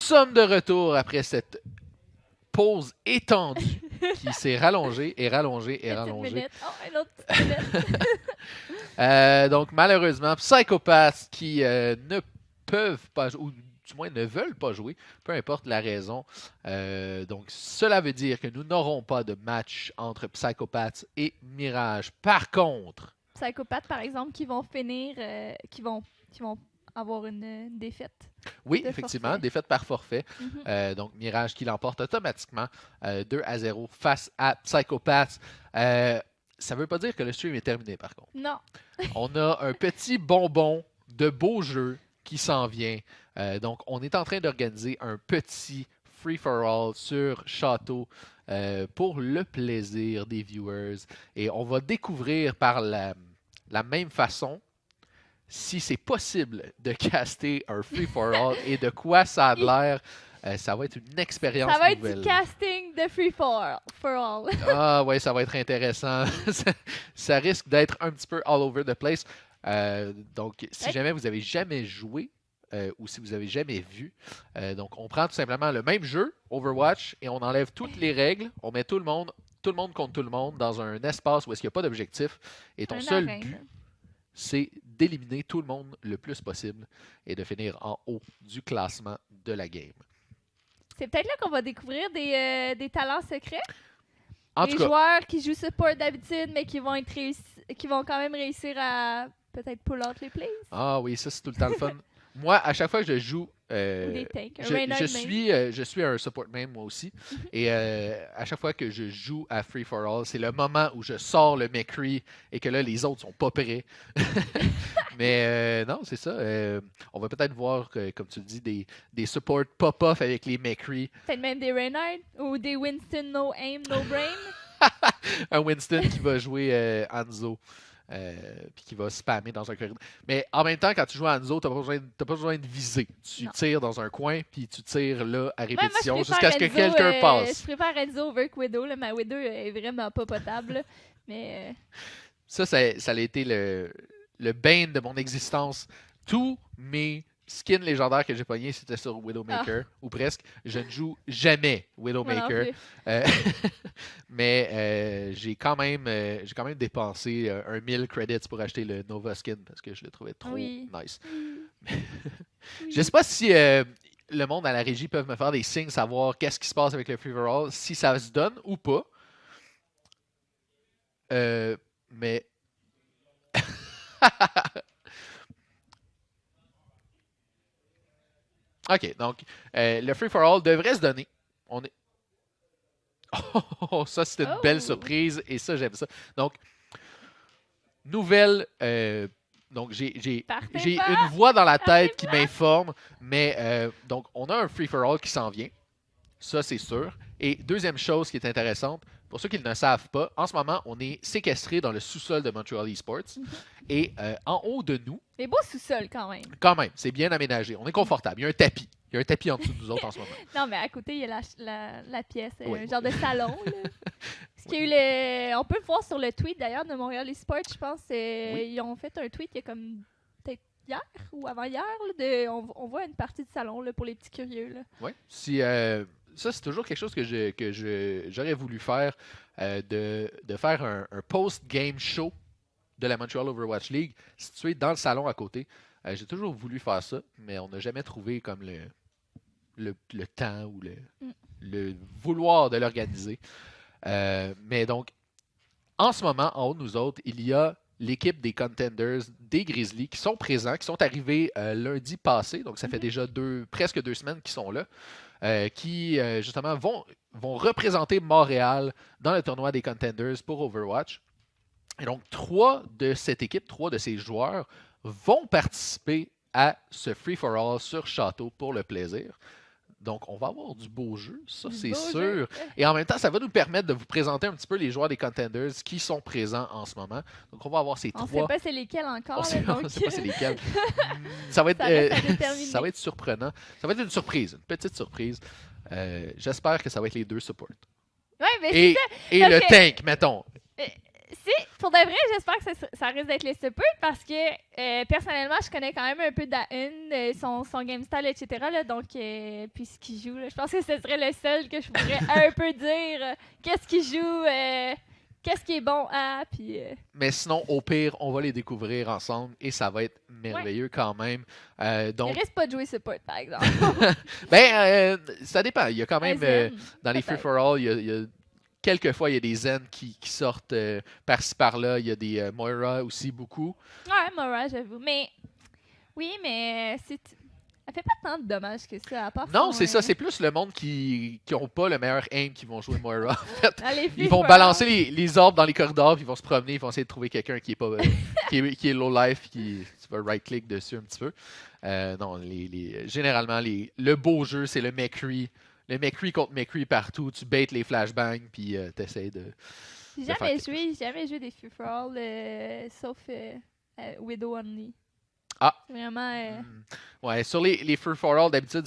sommes de retour après cette pause étendue qui s'est rallongée et rallongée et Petite rallongée. minute. Oh, une autre petite minute. Donc, malheureusement, Psychopaths qui ne peuvent pas jouer, ou du moins ne veulent pas jouer, peu importe la raison. Donc, cela veut dire que nous n'aurons pas de match entre Psychopaths et Mirage. Par contre, Psychopathes, par exemple, qui vont finir, qui vont avoir une défaite. oui, De effectivement, forfait. défaite par forfait. Mhm. Donc, Mirage qui l'emporte automatiquement 2-0 face à Psychopaths. Ça ne veut pas dire que le stream est terminé, par contre. Non. On a un petit bonbon de beau jeu qui s'en vient. Donc, on est en train d'organiser un petit free-for-all sur Château pour le plaisir des viewers. Et on va découvrir par la même façon si c'est possible de caster un free-for-all et de quoi ça a l'air. Ça va être une expérience Ça va être nouvelle. du casting de Free for All. Ah ouais, ça va être intéressant. Ça risque d'être un petit peu all over the place. Donc, si jamais vous avez jamais joué ou si vous avez jamais vu, donc on prend tout simplement le même jeu, Overwatch, et on enlève toutes les règles, on met tout le monde contre tout le monde dans un espace où est-ce qu'il n'y a pas d'objectif. Et ton Un seul arène. but, c'est d'éliminer tout le monde le plus possible et de finir en haut du classement de la game. C'est peut-être là qu'on va découvrir des talents secrets. En Des tout cas, joueurs qui jouent support d'habitude, mais qui vont quand même réussir à peut-être pull out les plays. ah oui, ça c'est tout le temps le fun. Moi, à chaque fois que je joue, Ou des tanks. Un je, Reinhardt main. je suis un support main moi aussi. Et à chaque fois que je joue à Free for All, c'est le moment où je sors le McCree et que là, les autres sont pas prêts. Mais non, c'est ça. On va peut-être voir, comme tu le dis, des supports pop-off avec les McCree. Peut-être même des Reinhardt ou des Winston no aim, no brain. Un Winston qui va jouer Hanzo. Puis qui va spammer dans un corridor. Mais en même temps, quand tu joues à Hanzo, t'as pas besoin de viser. Tu Non. tires dans un coin, puis tu tires là à Ouais, moi, répétition je jusqu'à ce que préfère quelqu'un Enzo, passe. Je préfère Enzo over que Widow. Là. Ma Widow est vraiment pas potable. Là. Mais Ça a été le bane de mon existence. Tous mes skins légendaires que j'ai pognés, c'était sur Widowmaker, ou presque. Je ne joue jamais moi non Widowmaker. plus. Euh, mais j'ai quand même dépensé 1000 credits pour acheter le Nova skin parce que je le trouvais trop Oui. nice. Oui. Je sais pas si le monde à la régie peuvent me faire des signes, savoir qu'est-ce qui se passe avec le Free for All, si ça se donne ou pas. Mais ok, donc le Free for All devrait se donner. On est... Oh, ça c'est une belle Oh. surprise et ça j'aime ça. Donc nouvelle. Donc j'ai Parfait, une voix dans la tête qui m'informe, mais donc on a un free for all qui s'en vient, ça c'est sûr. Et deuxième chose qui est intéressante, pour ceux qui ne le savent pas, en ce moment on est séquestré dans le sous-sol de Montreal Esports et en haut de nous, Mais beau sous-sol quand même. quand même, c'est bien aménagé, on est confortable. Il y a un tapis, en dessous de nous autres en ce moment. Non, mais à côté, il y a la pièce, Oui. un genre de salon. Là. Ce qui a eu le... On peut le voir sur le tweet d'ailleurs de Montréal Esports, je pense. Oui. Ils ont fait un tweet il y a comme peut-être hier ou avant-hier. On voit une partie du salon là, pour les petits curieux. Là. Oui. Si, ça, c'est toujours quelque chose que j'aurais voulu faire, de faire un post-game show de la Montreal Overwatch League situé dans le salon à côté. J'ai toujours voulu faire ça, mais on n'a jamais trouvé comme le temps ou le vouloir de l'organiser. Mais donc, en ce moment, en haut de nous autres, il y a l'équipe des Contenders des Grizzlies qui sont présents, qui sont arrivés lundi passé, donc ça fait déjà presque 2 semaines qu'ils sont là, qui justement vont représenter Montréal dans le tournoi des Contenders pour Overwatch. Et donc, 3 de cette équipe, 3 de ces joueurs vont participer à ce free-for-all sur Château pour le plaisir. Donc, on va avoir du beau jeu, ça c'est sûr. Et en même temps, ça va nous permettre de vous présenter un petit peu les joueurs des Contenders qui sont présents en ce moment. Donc, on va avoir ces 3. On ne sait pas c'est lesquels encore. On là, sait donc... sait pas c'est lesquels. Ça va être, reste à déterminer. ça va être surprenant. Ça va être une surprise, une petite surprise. J'espère que ça va être les 2 supports. Ouais, mais Et parce le que- tank, mettons. pour de vrai, j'espère que ça risque d'être les Super parce que personnellement, je connais quand même un peu Daen, son game style, etc. Là, donc, puis ce qu'il joue, là, je pense que ce serait le seul que je pourrais un peu dire qu'est-ce qu'il joue, qu'est-ce qui est bon à, puis... Mais sinon, au pire, on va les découvrir ensemble et ça va être merveilleux quand même. Donc, il risque pas de jouer Support, par exemple. ça dépend. Il y a quand même, dans les Free-for-All, il y a quelquefois, il y a des Zen qui sortent par-ci par-là. Il y a des Moira aussi, beaucoup. Ouais, Moira, j'avoue. Mais, oui, mais elle fait pas tant de dommages que ça, à part Non, c'est ça. C'est plus le monde qui n'ont pas le meilleur aim qui vont jouer Moira. En fait, ils vont balancer les orbes dans les corridors, puis ils vont se promener, ils vont essayer de trouver quelqu'un qui est pas qui est low life, tu vas right-click dessus un petit peu. Non, généralement, le beau jeu, c'est le McCree. Le McCree contre McCree partout. Tu baites les flashbangs, puis t'essayes de... J'ai jamais joué des Free-for-all, sauf Widow Only. Ah! Vraiment... Ouais, sur les Free-for-all, d'habitude,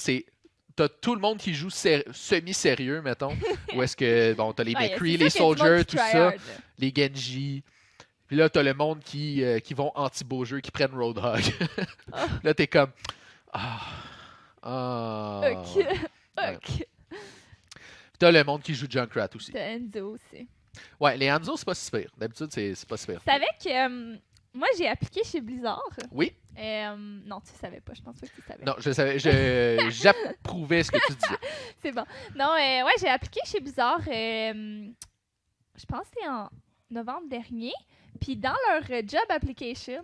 t'as tout le monde qui joue semi-sérieux, mettons. Ou est-ce que, bon, t'as les McCree, les Soldiers, tout ça, les Genji. Puis là, t'as le monde qui vont anti-beau jeu, qui prennent Roadhog. Là, t'es comme... Ok. Ok. T'as le monde qui joue Junkrat aussi. T'as Enzo aussi. Ouais, les Hanzo, c'est pas si pire. D'habitude, c'est pas si pire. Tu savais que moi, j'ai appliqué chez Blizzard. Oui. Non, tu savais pas. Je pense pas que tu savais. Non, je savais. J'approuvais ce que tu disais. C'est bon. Non, ouais, j'ai appliqué chez Blizzard. Je pense que c'était en novembre dernier. Puis dans leur job application,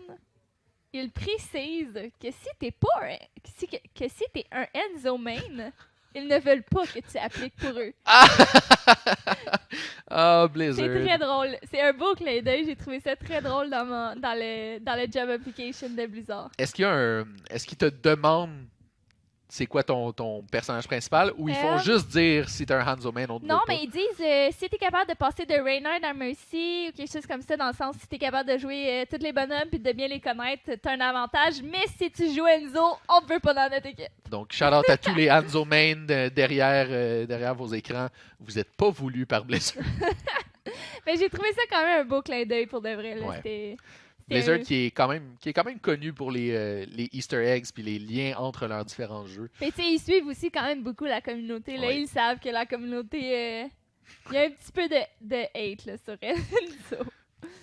ils précisent que si t'es pas que si t'es un Enzo main, ils ne veulent pas que tu appliques pour eux. Ah, Blizzard. C'est très drôle. C'est un beau clin d'œil. J'ai trouvé ça très drôle dans le job application de Blizzard. Est-ce qu'ils te demandent c'est quoi ton personnage principal ou ils font juste dire si t'es un Hanzo main, on te non, veut mais pas? ils disent si t'es capable de passer de Reynard à Mercy ou quelque chose comme ça, dans le sens si t'es capable de jouer tous les bonhommes puis de bien les connaître, t'as un avantage. Mais si tu joues Enzo, on te veut pas dans notre équipe. Donc, shout-out à tous les Hanzo main derrière vos écrans. Vous êtes pas voulus par Blizzard. Mais j'ai trouvé ça quand même un beau clin d'œil pour de vrai. Là. Ouais. Blizzard qui est quand même connu pour les Easter eggs puis les liens entre leurs différents jeux. Mais tu sais, ils suivent aussi quand même beaucoup la communauté. Là, ils savent que la communauté, il y a un petit peu de hate là, sur Enzo.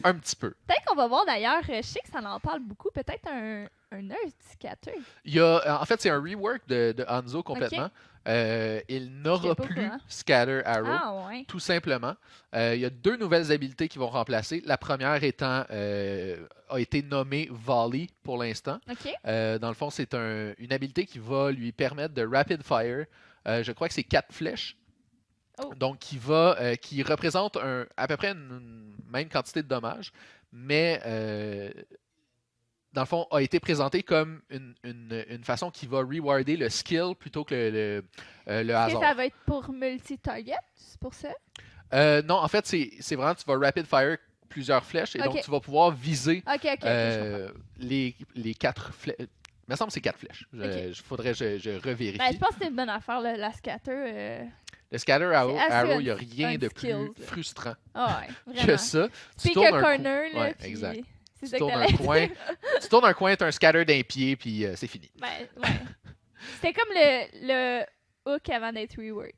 Un petit peu. Peut-être qu'on va voir d'ailleurs, je sais que ça en parle beaucoup, peut-être un Nurse Scatter. En fait, c'est un rework de Hanzo complètement. Okay. Il n'aura plus Scatter Arrow, tout simplement. Il y a 2 nouvelles habilités qui vont remplacer. La première étant a été nommée Volley pour l'instant. Okay. Dans le fond, c'est une habilité qui va lui permettre de Rapid Fire. Je crois que c'est 4 flèches. Oh. Donc, qui représente à peu près une même quantité de dommages, mais dans le fond, a été présenté comme une façon qui va rewarder le skill plutôt que le hasard. Est-ce que ça va être pour multi-target? C'est pour ça? Non, en fait, c'est vraiment, tu vas rapid fire plusieurs flèches et donc tu vas pouvoir viser les 4 flèches. Il me semble que c'est 4 flèches. Faudrait que je revérifie. Ben, je pense que c'est une bonne affaire, la scatter. Le scatter arrow, il n'y a rien de plus frustrant que ça. Tu tournes un corner, là, ouais, exact. Tu tournes un coin, tu as un scatter d'un pied, puis c'est fini. Ben, ouais. C'était comme le hook avant d'être rework.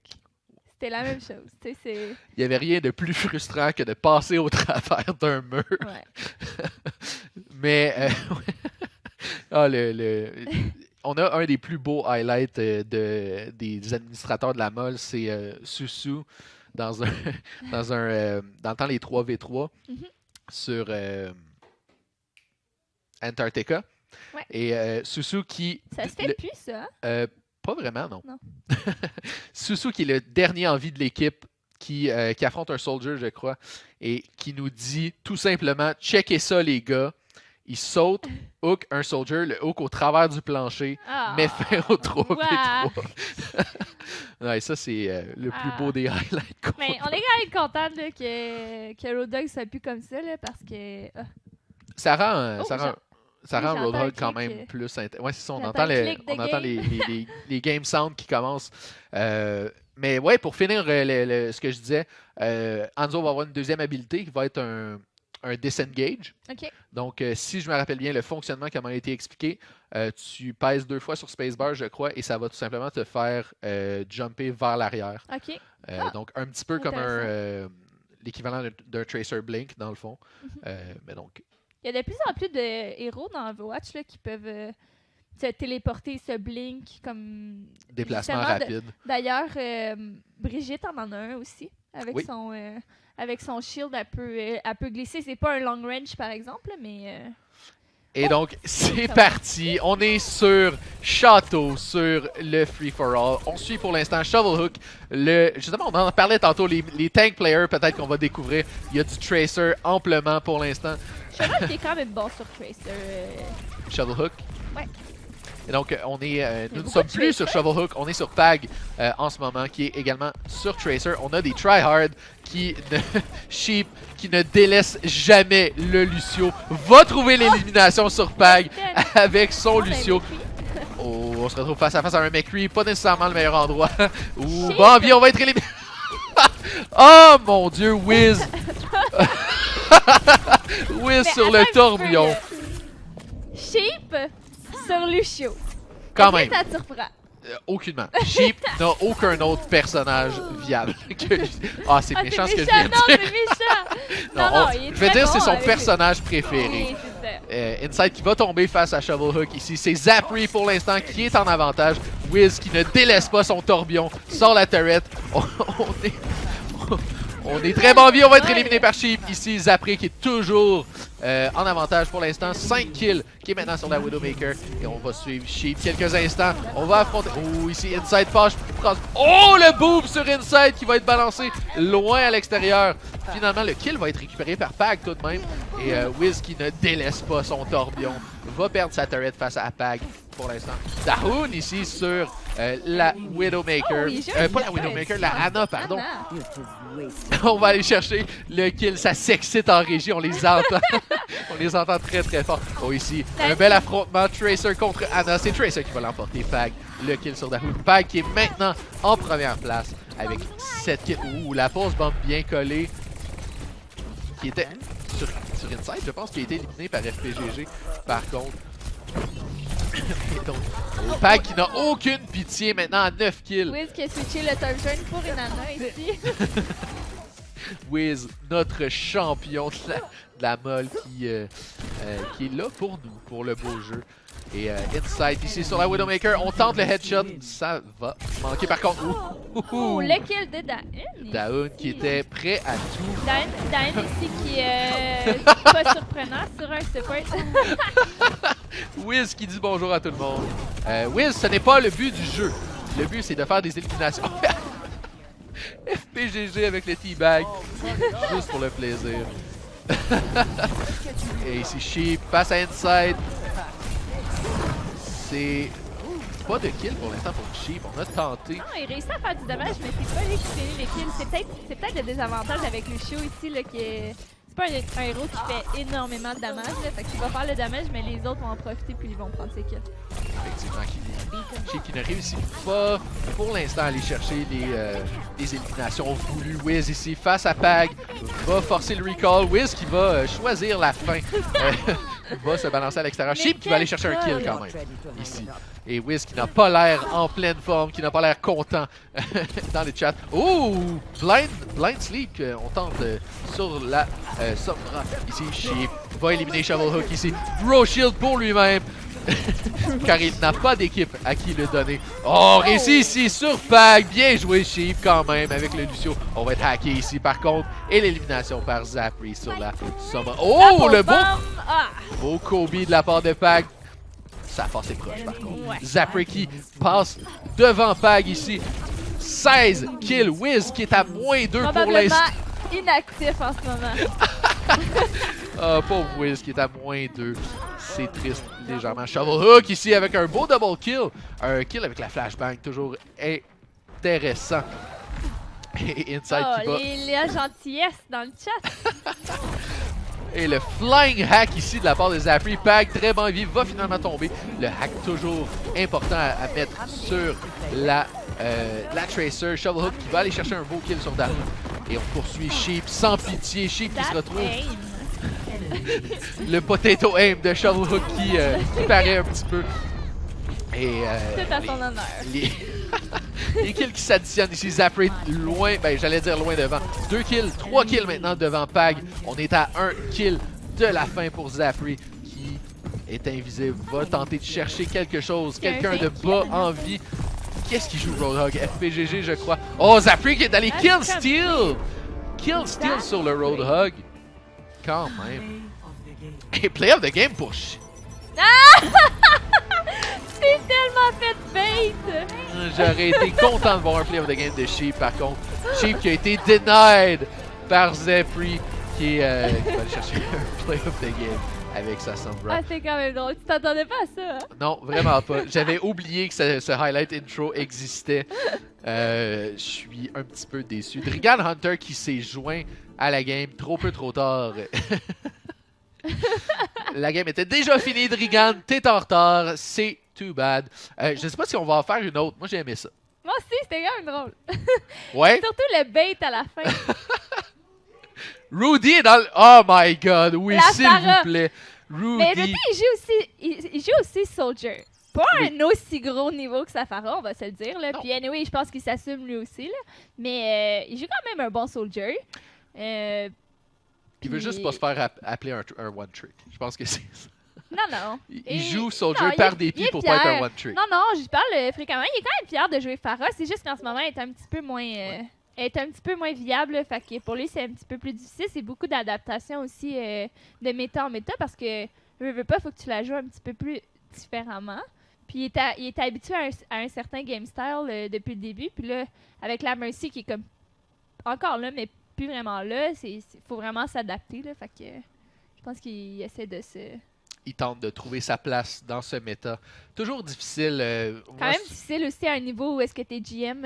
C'était la même chose. Il n'y avait rien de plus frustrant que de passer au travers d'un mur. Ouais. Mais on a un des plus beaux highlights des administrateurs de la mole, c'est Susu dans le temps les 3v3 sur Antarctica. Ouais. Et Susu qui... Ça se fait plus, ça? Pas vraiment, non. Susu qui est le dernier en vie de l'équipe qui affronte un soldier, je crois, et qui nous dit tout simplement « Checkez ça, les gars ». Il saute, hook un soldier, le hook au travers du plancher, met fin au 3v3. Ouais, ça, c'est le plus beau des highlights. Mais on est quand même content là, que Roadhog soit plus comme ça, là, parce que... Ça rend Roadhog quand même plus... Ouais, c'est ça, on entend les game sounds qui commencent. Mais ouais, pour finir ce que je disais, Hanzo va avoir une deuxième habilité qui va être un disengage. OK. Donc, si je me rappelle bien le fonctionnement qui m'a été expliqué, tu pèses 2 fois sur spacebar, je crois, et ça va tout simplement te faire jumper vers l'arrière. OK. Donc, un petit peu comme l'équivalent d'un Tracer Blink, dans le fond. Mais donc, il y a de plus en plus de héros dans Overwatch là, qui peuvent se téléporter, se blink, comme... déplacement justement, rapide. D'ailleurs, Brigitte en a un aussi, Oui. avec son shield, elle peut glisser. C'est pas un long range, par exemple, mais... Et donc, c'est parti. On est sur Château, sur le free-for-all. On suit pour l'instant Shovelhook. Justement, on en parlait tantôt, les tank players, peut-être qu'on va découvrir. Il y a du Tracer amplement pour l'instant. Shovelhook est quand même bon sur Tracer. Shovelhook. Ouais. Et donc, nous ne beaucoup sommes de plus sur Shovelhook, on est sur Pag en ce moment, qui est également sur Tracer. On a des tryhard Sheep, qui ne délaisse jamais le Lucio, va trouver l'élimination sur Pag avec son Lucio. Oh, on se retrouve face à face à un McCree, pas nécessairement le meilleur endroit. Ouh, Bambi, on va être éliminé. Oh mon dieu, Wiz! Wiz sur le tourbillon. Sheep sur Lucio. Quand même. Ça te surprend. Aucunement. Sheep n'a aucun autre personnage viable. Ah, c'est méchant ce que je viens de non, dire. c'est méchant. Non, il est je vais très dire c'est bon son avec personnage préféré. Oui, c'est ça. Inside qui va tomber face à Shovelhook ici. C'est Zapri pour l'instant qui est en avantage. Wiz qui ne délaisse pas son tourbillon, sort la turret. On est très bon vie, on va être éliminé par Sheep. Ici, Zapri qui est toujours en avantage pour l'instant. 5 kills qui est maintenant sur la Widowmaker. Et on va suivre Sheep quelques instants. On va affronter... Oh, ici, Inside Posh. Oh, le boom sur Inside qui va être balancé loin à l'extérieur. Finalement, le kill va être récupéré par Pag tout de même. Et Wiz qui ne délaisse pas son tourbillon va perdre sa turret face à Pag pour l'instant. Dahoon ici sur la Widowmaker. Pas la Widowmaker, la Ana, pardon. On va aller chercher le kill. Ça s'excite en régie, on les entend. On les entend très très fort. Oh, ici, un bel affrontement. Tracer contre Ana. C'est Tracer qui va l'emporter. Pag, le kill sur Dahoon. Pag qui est maintenant en première place avec 7 kills. Ouh, la pause bombe bien collée. Qui était sur Inside, je pense, qui a été éliminé par FPGG. Par contre. Donc, Pag qui n'a aucune pitié maintenant à 9 kills. Wiz qui a switché le turn pour Inanna ici. Wiz, notre champion de la molle qui est là pour nous, pour le beau jeu. Et Inside ici sur la Widowmaker, on tente le headshot, ça va manquer par contre. Oh, le kill de Dahoon. Dahoon qui était prêt à tout. Dahoon ici qui est pas surprenant sur un support. Wiz qui dit bonjour à tout le monde. Wiz, ce n'est pas le but du jeu. Le but, c'est de faire des éliminations. FPGG avec le teabag. Juste pour le plaisir. Et ici, Sheep passe à Inside. C'est pas de kill pour l'instant pour Sheep. On a tenté. Non, il réussit à faire du dommage, mais c'est pas lui qui finit les kills. C'est peut-être le désavantage avec Lucio ici, là, qui est... C'est pas un héros qui fait énormément de dommages, là, fait qu'il va faire le dommage, mais les autres vont en profiter puis ils vont prendre ses kills. Effectivement, Sheep qui ne réussit pas pour l'instant à aller chercher les éliminations voulues. Wiz ici face à Pag va forcer le recall. Wiz qui va choisir la fin. Va se balancer à l'extérieur. Sheep qui va aller chercher un kill quand même ici. Et Wiz qui n'a pas l'air en pleine forme, qui n'a pas l'air content dans le chat. Oh! Blind Sleep, on tente sur la Sombra. Ici, Sheep va éliminer Shovelhook ici. Bro Shield pour lui-même. Car il n'a pas d'équipe à qui le donner. Oh, réussi ici sur Pag. Bien joué Sheep quand même avec le Lucio. On va être hacké ici par contre. Et l'élimination par Zapri sur la Sombra. Oh, le beau Kobe de la part de Pag. Ça a passé proche par contre. Ouais. Zapri qui passe devant Pag ici. 16 kills. Wiz qui est à -2 pour l'instant. Inactif en ce moment. Ah, pauvre Wiz qui est à -2. C'est triste, légèrement. Shovelhook ici avec un beau double kill. Un kill avec la flashbang, toujours intéressant. Et Inside qui va... La gentillesse dans le chat. Et le flying hack ici de la part de Zapri. Pag, très bon vie, va finalement tomber. Le hack toujours important à mettre sur la Tracer. Shovelhook qui va aller chercher un beau kill sur Dahoon. Et on poursuit Sheep sans pitié. Sheep qui se retrouve Le potato aim de Shovel Hook qui paraît un petit peu. Et Tout à son honneur. les... les kills qui s'additionnent ici. Zaprate loin, ben j'allais dire loin devant. 2 kills, 3 kills maintenant devant Pag. On est à 1 kill de la fin pour Zaprate qui est invisible. Va tenter de chercher quelque chose. Quelqu'un de bas en vie. Qu'est-ce qui joue Roadhog? FPGG, je crois. Oh, Zaprate qui est allé kill steal! Kill steal sur le Roadhog. Quand même. Et play of the game pour... C'est tellement fait bait! J'aurais été content de voir un play of the game de Sheep par contre. Sheep qui a été denied par Zephyr qui va aller chercher un play of the game avec sa Sombra. Ah, c'est quand même drôle. Tu t'attendais pas à ça? Hein? Non, vraiment pas. J'avais oublié que ce highlight intro existait. Je suis un petit peu déçu. Drigan Hunter qui s'est joint à la game trop peu trop tard. La game était déjà finie, Drigan. T'es en retard. C'est too bad. Je sais pas si on va en faire une autre. Moi, j'ai aimé ça. Moi aussi, c'était quand même drôle. Ouais. Surtout le bait à la fin. Rudy est dans le... Oh my god, oui, La s'il Sarah. vous plaît. Rudy. Mais Rudy, il joue aussi Soldier. Pas un aussi gros niveau que Safara, on va se le dire. Là. Non. Puis anyway, je pense qu'il s'assume lui aussi. Là. Mais il joue quand même un bon Soldier. Il veut juste pas se faire appeler un one-trick. Je pense que c'est ça. Non. Il joue Soldier non, par il dépit est pour pas être fier. un one-trick. Non, je parle fréquemment. Il est quand même fier de jouer Farah. C'est juste qu'en ce moment, elle est un petit peu moins... Elle est un petit peu moins viable, là. Fait que pour lui, c'est un petit peu plus difficile. C'est beaucoup d'adaptation aussi de méta en méta parce que veux pas, faut que tu la joues un petit peu plus différemment. Puis il est habitué à un certain game style depuis le début. Puis là, avec la Mercy qui est comme encore là, mais plus vraiment là, faut vraiment s'adapter. Là. Fait que je pense qu'il essaie de se... Il tente de trouver sa place dans ce méta. Toujours difficile. Quand même difficile aussi à un niveau où est-ce que t'es GM,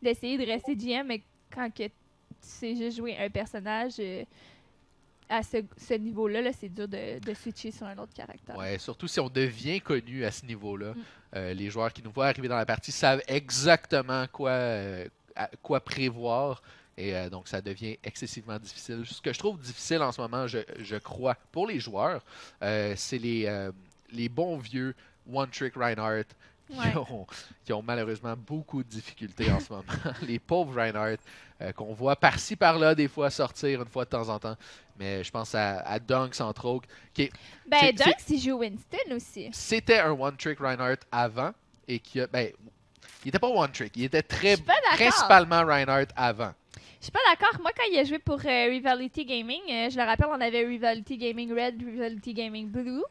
d'essayer de rester GM, mais quand que tu sais juste jouer un personnage à ce niveau-là, là, c'est dur de switcher sur un autre caractère. Ouais, surtout si on devient connu à ce niveau-là. Les joueurs qui nous voient arriver dans la partie savent exactement quoi prévoir. Et donc, ça devient excessivement difficile. Ce que je trouve difficile en ce moment, je crois, pour les joueurs, c'est les bons vieux One-Trick Reinhardt qui ont malheureusement beaucoup de difficultés en ce moment. Les pauvres Reinhardt qu'on voit par-ci, par-là, des fois sortir une fois de temps en temps. Mais je pense à Dunks, entre autres. Dunks, il joue Winston aussi. C'était un One-Trick Reinhardt avant. Et qui a... il n'était pas One-Trick. Il était principalement Reinhardt avant. Je suis pas d'accord. Moi, quand il a joué pour Rivality Gaming, je le rappelle, on avait Rivality Gaming Red, Rivality Gaming Blue.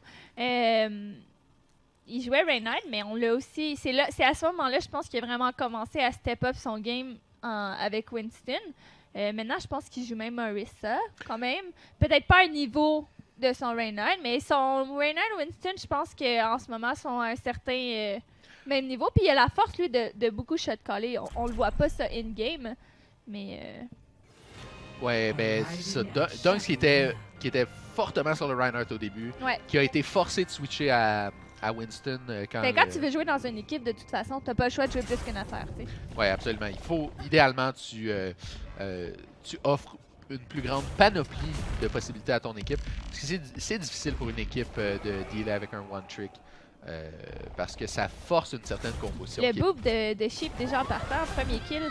Il jouait Reinhardt, mais on l'a aussi... C'est à ce moment-là, je pense qu'il a vraiment commencé à step up son game avec Winston. Maintenant, je pense qu'il joue même Orisa, quand même. Peut-être pas un niveau de son Reinhardt, mais son Reinhardt-Winston, je pense qu'en ce moment, sont à un certain même niveau. Puis il a la force, lui, de beaucoup shot-caller. On le voit pas, ça, in-game. Mais. Ouais, ben, c'est ça. Dunks qui était fortement sur le Reinhardt au début, qui a été forcé de switcher à Winston quand. Ben, quand tu veux jouer dans une équipe, de toute façon, t'as pas le choix de jouer plus qu'une affaire, tu sais. Ouais, absolument. Il faut, idéalement, tu offres une plus grande panoplie de possibilités à ton équipe. Parce que c'est difficile pour une équipe de dealer avec un one-trick. Parce que ça force une certaine composition. Le boop de Sheep déjà en partant, premier kill.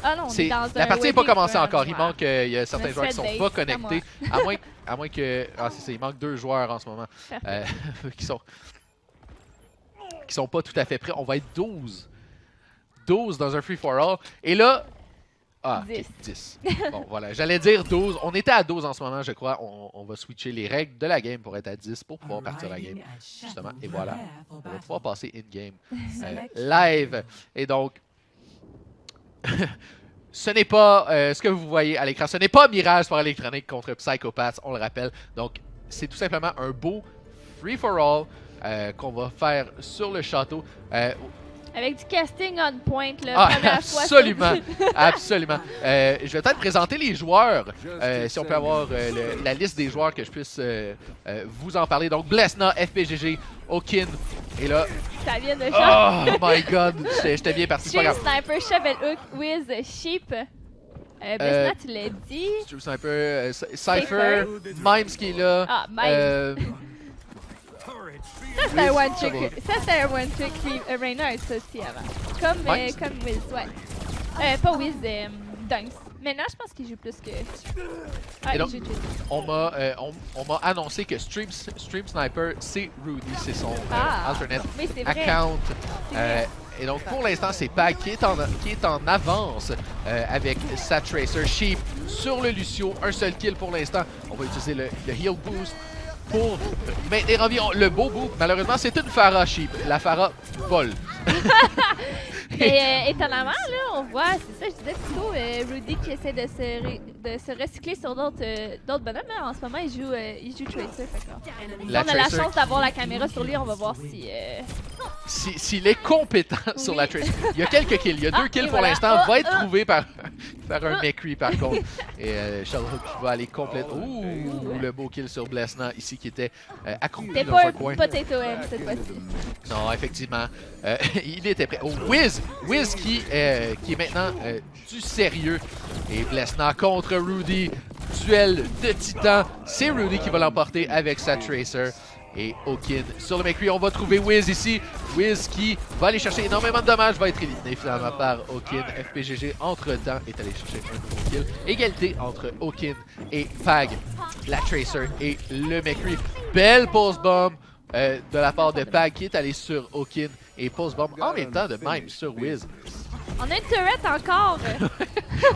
Ah non, on est dans la partie n'est pas commencée run. encore. Il manque, il y a certains joueurs qui sont pas c'est connectés. À moins que. Ah, c'est ça, il manque 2 joueurs en ce moment. qui sont pas tout à fait prêts. On va être 12. 12 dans un free-for-all. Et là. Ah, 10. ok, 10. Bon, voilà. J'allais dire 12. On était à 12 en ce moment, je crois. On va switcher les règles de la game pour être à 10 pour pouvoir partir la game. Justement. Et voilà. On va pouvoir passer in-game live. Et donc. Ce n'est pas ce que vous voyez à l'écran. Ce n'est pas Mirage Sport Électronique contre Psychopaths, on le rappelle. Donc, c'est tout simplement un beau free-for-all qu'on va faire sur le château. Avec du casting on point, là, première absolument, absolument. Je vais peut-être présenter les joueurs, si on peut avoir la liste des joueurs que je puisse vous en parler. Donc, Blesna, FPGG, Okin, et là... Ça vient de Oh my god, j'étais bien parti, c'est pas grave. Sniper, Shovel Hook, Wiz, Sheep, Blessna, tu l'as dit. Stream Sniper, Cypher, Mimes qui est là. Ah, Mimes. Ça, c'est un Wiz, one trick. Ça, c'est un one trick. Reyna a ça aussi avant. Comme Wiz, ouais. Pas Wiz, Dunks. Maintenant, je pense qu'il joue plus que. Ah, Et donc, il joue Twitch. on m'a annoncé que Stream Sniper, c'est Rudy, c'est son alternate Oui, c'est vrai. account. C'est vrai. Et donc, pour l'instant, c'est Pag qui est en avance avec sa Tracer. Sheep sur le Lucio, un seul kill pour l'instant. On va utiliser le heal boost pour maintenir en vie le beau bout. Malheureusement, c'est une Pharah Sheep. La Pharah vole. Et étonnamment, là, on voit, c'est ça, je disais plutôt, Rudy qui essaie de se recycler sur d'autres bonhommes. Là, en ce moment, il joue Tracer. Fait que, si on a la chance d'avoir la caméra sur lui, on va voir si... S'il est compétent sur la Tracer. Il y a quelques kills. Il y a 2 kills pour l'instant. Va être trouvé par un McCree, par contre. Et Shellhook qui va aller complètement... Ouh, le beau kill sur Blessna ici qui était accroupi dans un coin. C'était pas Potato M cette fois-ci. Non, effectivement. Il était prêt. Oh, Wiz qui est maintenant du sérieux. Et Blessna contre Rudy. Duel de titan. C'est Rudy qui va l'emporter avec sa Tracer. Et Okin sur le McCree. On va trouver Wiz ici. Wiz qui va aller chercher énormément de dommages. Va être éliminé finalement par Okin. FPGG, entre-temps, est allé chercher un gros kill. Égalité entre Okin et Pag. La Tracer et le McCree. Belle pause bomb de la part de Pag qui est allé sur Okin. Et pause bomb en même temps de Mime sur Wiz. On a une turret encore.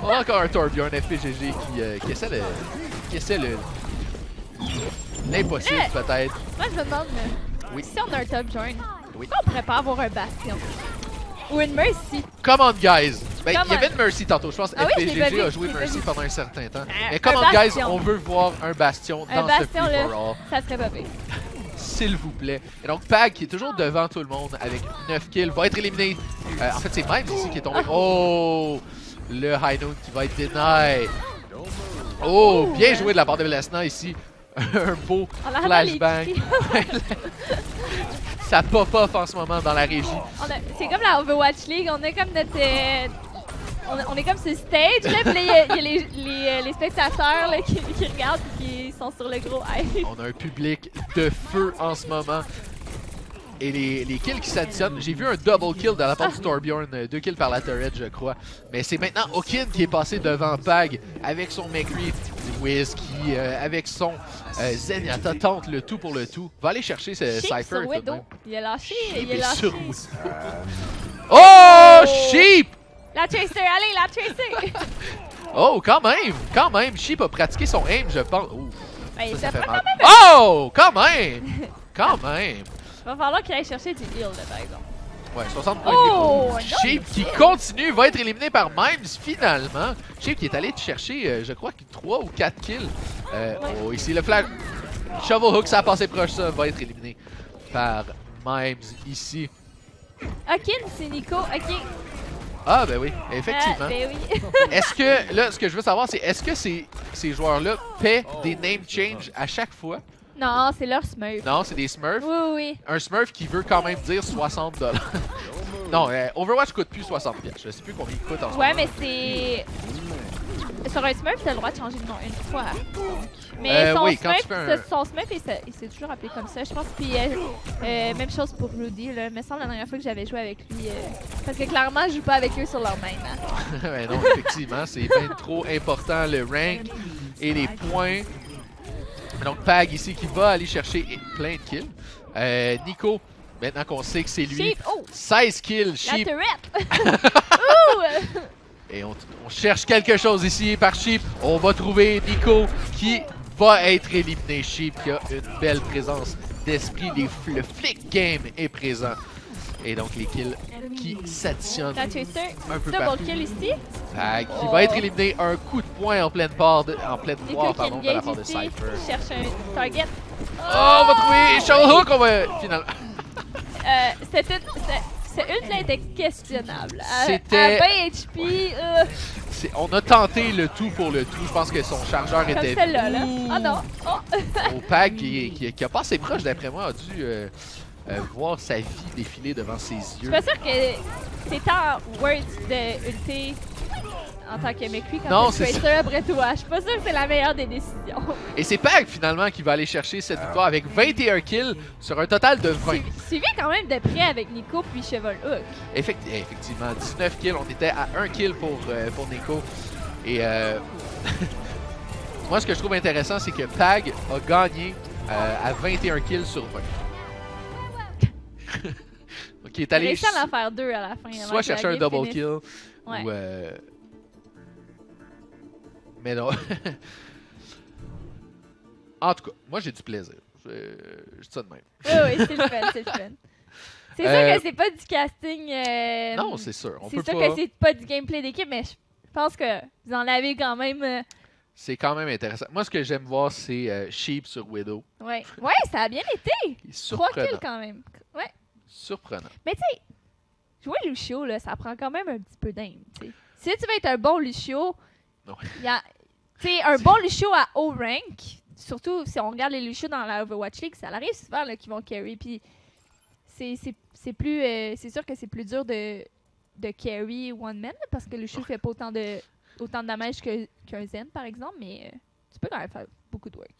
On a encore un Torbjorn FPGG qui essaie l'impossible peut-être. Moi, je me demande, Oui. si on a un top join, Oui. pourquoi on pourrait pas avoir un bastion? Ou une mercy? Come on, guys! Ben, Come il y avait on. une Mercy tantôt. Je pense que Ah oui, je l'ai FPGG pas a vu, joué je l'ai pas Mercy vu. pendant un certain temps. Mais Un come on, guys, bastion. on veut voir un bastion Un dans ce bastion, là, free-for-all. ça serait pas pire. S'il vous plaît. Et donc, Pag, qui est toujours devant tout le monde avec 9 kills, va être éliminé. En fait, c'est Mimes ici qui est tombé. Oh! Le High Noon qui va être denied. Oh! Bien joué de la part de Blessna ici. Un beau On a flashbang. les Ça pop-off en ce moment dans la régie. C'est comme la Overwatch League, on est comme notre... on est comme sur le stage, là, puis là, il y a les spectateurs là, qui regardent et qui sont sur le gros hype. On a un public de feu en ce moment. Et les kills qui s'additionnent. J'ai vu un double kill de la part du Torbjorn. 2 kills par la turret, je crois. Mais c'est maintenant Okin qui est passé devant Pag avec son McCree. Wiz qui, avec son Zenyatta, tente le tout pour le tout. Va aller chercher ce Sheep Cypher. sur tout de Widow. même. Il a lâché. Sheep Il a est lâché. sur Widow. Oh! Sheep! La Tracer, allez, la Tracer! Oh, quand même! Quand même! Sheep a pratiqué son aim, je pense. Ouf, Ben, ça ça fait prend mal. quand même. Oh! Quand même! Quand même! Il va falloir qu'il aille chercher du heal, là, par exemple. Ouais, 60 points Oh, de vie. Sheep qui continue, va être éliminé par Mimes finalement. Sheep qui est allé chercher, je crois, 3 ou 4 kills. Oh, ici le flash. Shovel Hook, ça a passé proche, ça va être éliminé par Mimes ici. Okin, c'est Nico. Ok. Ah, ben oui, effectivement. Ben oui. Est-ce que, là, ce que je veux savoir, c'est est-ce que ces joueurs-là paient des name change à chaque fois? Non, c'est leur Smurf. Non, c'est des Smurfs. Oui, oui. Un Smurf qui veut quand même dire 60$. Non, Overwatch coûte plus 60$. Je sais plus combien il coûte en ce moment. Ouais, mais c'est... Sur un Smurf, t'as le droit de changer de nom une fois. Mais son oui, quand Smurf, tu fais son Smurf, il s'est toujours appelé comme ça, je pense. Puis même chose pour Rudy, là. Il me semble la dernière fois que j'avais joué avec lui. Parce que clairement, je joue pas avec eux sur leur même. Hein. Ouais, non, effectivement, c'est bien trop important le rank et les points. Donc Pag ici qui va aller chercher plein de kills. Nico, maintenant qu'on sait que c'est lui, Sheep, oh! 16 kills, La Sheep. turret! Ouh! Et on cherche quelque chose ici par Sheep. On va trouver Nico qui va être éliminé. Sheep qui a une belle présence d'esprit. Le flick game est présent. Et donc les kills qui s'additionnent La Tracer, un peu double partout. kill ici. Pag qui va être éliminé. Un coup de poing en pleine poire, de Nico qui pardon, de la engage part de ici. Cypher. Cherche un target. Oh, on va trouver Shovel Hook. On va finalement. C'est une là était questionnable. C'était- À 20 HP, On a tenté le tout pour le tout. Je pense que son chargeur comme était. celle-là. Là. Ouh. Oh non! Oh! Au Pag qui a passé proche, d'après moi, a dû voir sa vie défiler devant ses Je suis yeux. pas sûre que c'est tant worth de ulter en tant que McCree quand Non, tu c'est Tracer après toi. Je suis pas sûre que c'est la meilleure des décisions. Et c'est Pag finalement qui va aller chercher cette victoire avec 21 kills sur un total de 20. Suivi quand même de près avec Nico puis Cheval Hook. Effectivement, 19 kills. On était à 1 kill pour Nico. Et moi, ce que je trouve intéressant, c'est que Pag a gagné à 21 kills sur 20. Donc, il est Il a allé réussi à en faire 2 à la fin. avant soit que chercher la un game double finisse. kill Ouais. ou. Mais non. En tout cas, moi j'ai du plaisir. Je dis ça de même. Oui, c'est le fun, c'est le fun. C'est sûr que c'est pas du casting. Non, c'est sûr. On peut C'est sûr pas. que c'est pas du gameplay d'équipe, mais je pense que vous en avez quand même. C'est quand même intéressant. Moi, ce que j'aime voir, c'est Sheep sur Widow. Ouais, ça a bien été. Il est 3 kills surprenant. quand même. Ouais. Surprenant. Mais tu sais, jouer Lucio, là, ça prend quand même un petit peu d'aim. T'sais. Si tu veux être un bon Lucio, Non. il y a, un bon Lucio à haut rank, surtout si on regarde les Lucio dans la Overwatch League, ça arrive souvent là, qu'ils vont carry. Puis c'est plus, c'est sûr que c'est plus dur de carry one man là, parce que Lucio fait pas autant de damage qu'un Zen par exemple, mais tu peux quand même faire beaucoup de work.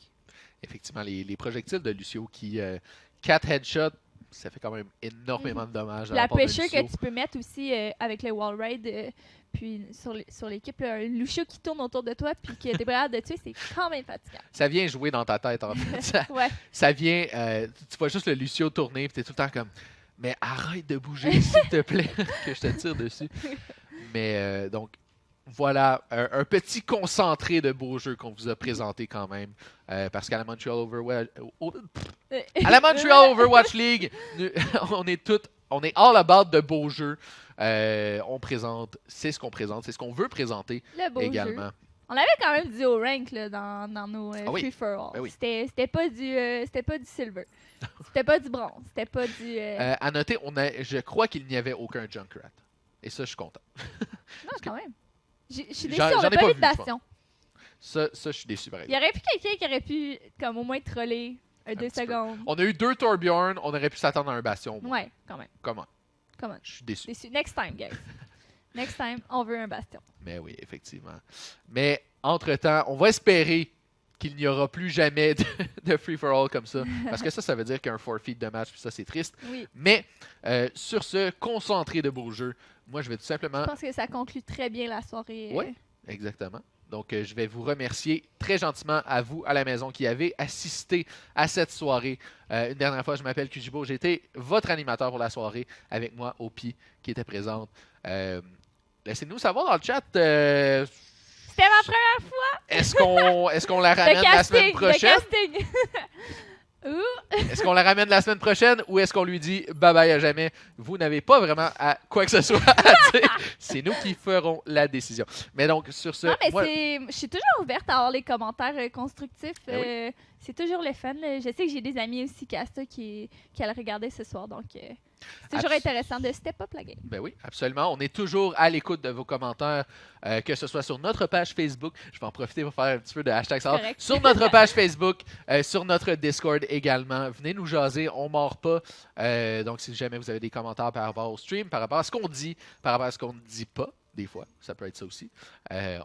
Effectivement, les projectiles de Lucio qui 4 headshots, ça fait quand même énormément de dommages. La part de pressure Lucio. que tu peux mettre aussi avec le wall ride, puis sur l'équipe, là, un Lucio qui tourne autour de toi puis qui est capable de tuer, c'est quand même fatigant. Ça vient jouer dans ta tête en fait. Ouais. Ça vient, tu vois juste le Lucio tourner, puis t'es tout le temps comme, mais arrête de bouger s'il te plaît, que je te tire dessus. Mais donc, voilà, un petit concentré de beaux jeux qu'on vous a présenté quand même, parce qu'à la Montreal Overwatch, à la Montreal Overwatch League, on est all about de beaux jeux. On présente, c'est ce qu'on présente, c'est ce qu'on veut présenter Le beau également. jeu. On avait quand même du haut rank là, dans nos Ah oui. free for all. Ben oui. C'était pas du silver. C'était pas du bronze. C'était pas du. À noter, je crois qu'il n'y avait aucun Junkrat. Et ça, je suis content. Non, quand même. Je suis déçue, J'en on ai a pas pas eu vu, de bastion. Ça, je suis déçu par Il exemple. y aurait pu quelqu'un qui aurait pu comme au moins troller 2 petit peu. secondes. On a eu 2 Torbjorn, on aurait pu s'attendre à un bastion. Ouais, quand même. Comment? Comment? Je suis déçu. Déçu. Next time, guys. Next time, on veut un bastion. Mais oui, effectivement. Mais entre-temps, on va espérer qu'il n'y aura plus jamais de free-for-all comme ça. Parce que ça veut dire qu'il y a un forfeit de match, puis ça, c'est triste. Oui. Mais sur ce concentré de beaux jeux, moi, je vais tout simplement... Je pense que ça conclut très bien la soirée. Ouais. Exactement. Donc, je vais vous remercier très gentiment à vous, à la maison, qui avez assisté à cette soirée. Une dernière fois, je m'appelle Kujibo. J'ai été votre animateur pour la soirée, avec moi, Opi, qui était présente. Laissez-nous savoir dans le chat, C'était ma première fois est-ce qu'on la de ramène la semaine casting. prochaine? De casting. Ouh. Est-ce qu'on la ramène la semaine prochaine ou est-ce qu'on lui dit bye-bye à jamais? Vous n'avez pas vraiment à quoi que ce soit à dire. C'est nous qui ferons la décision. Mais donc, sur ce... Non, mais moi- je suis toujours ouverte à avoir les commentaires constructifs. Ben oui. C'est toujours le fun. Là. Je sais que j'ai des amis aussi, Casta, qui allent regarder ce soir. Donc, c'est toujours intéressant de step up la game. Ben oui, absolument. On est toujours à l'écoute de vos commentaires, que ce soit sur notre page Facebook. Je vais en profiter pour faire un petit peu de hashtag ça. Correct. Sur notre page Facebook, sur notre Discord également. Venez nous jaser, on mord pas. Donc, si jamais vous avez des commentaires par rapport au stream, par rapport à ce qu'on dit, par rapport à ce qu'on ne dit pas, des fois, ça peut être ça aussi.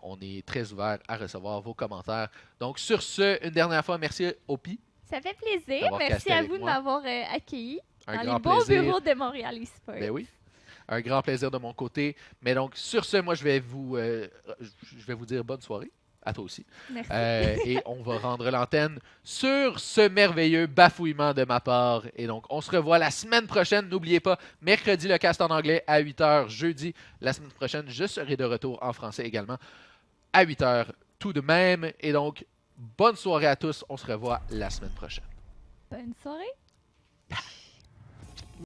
On est très ouvert à recevoir vos commentaires. Donc, sur ce, une dernière fois, merci Opi. Ça fait plaisir. D'avoir Merci casté à avec vous de moi. m'avoir accueilli Un dans grand les beaux plaisir. bureaux de Montréal eSport. Ben oui. Un grand plaisir de mon côté. Mais donc, sur ce, moi, je vais vous dire bonne soirée. À toi aussi. Merci. Et on va rendre l'antenne sur ce merveilleux bafouillement de ma part. Et donc, on se revoit la semaine prochaine. N'oubliez pas, mercredi, le cast en anglais à 8h. Jeudi, la semaine prochaine, je serai de retour en français également à 8h tout de même. Et donc, bonne soirée à tous. On se revoit la semaine prochaine. Bonne soirée.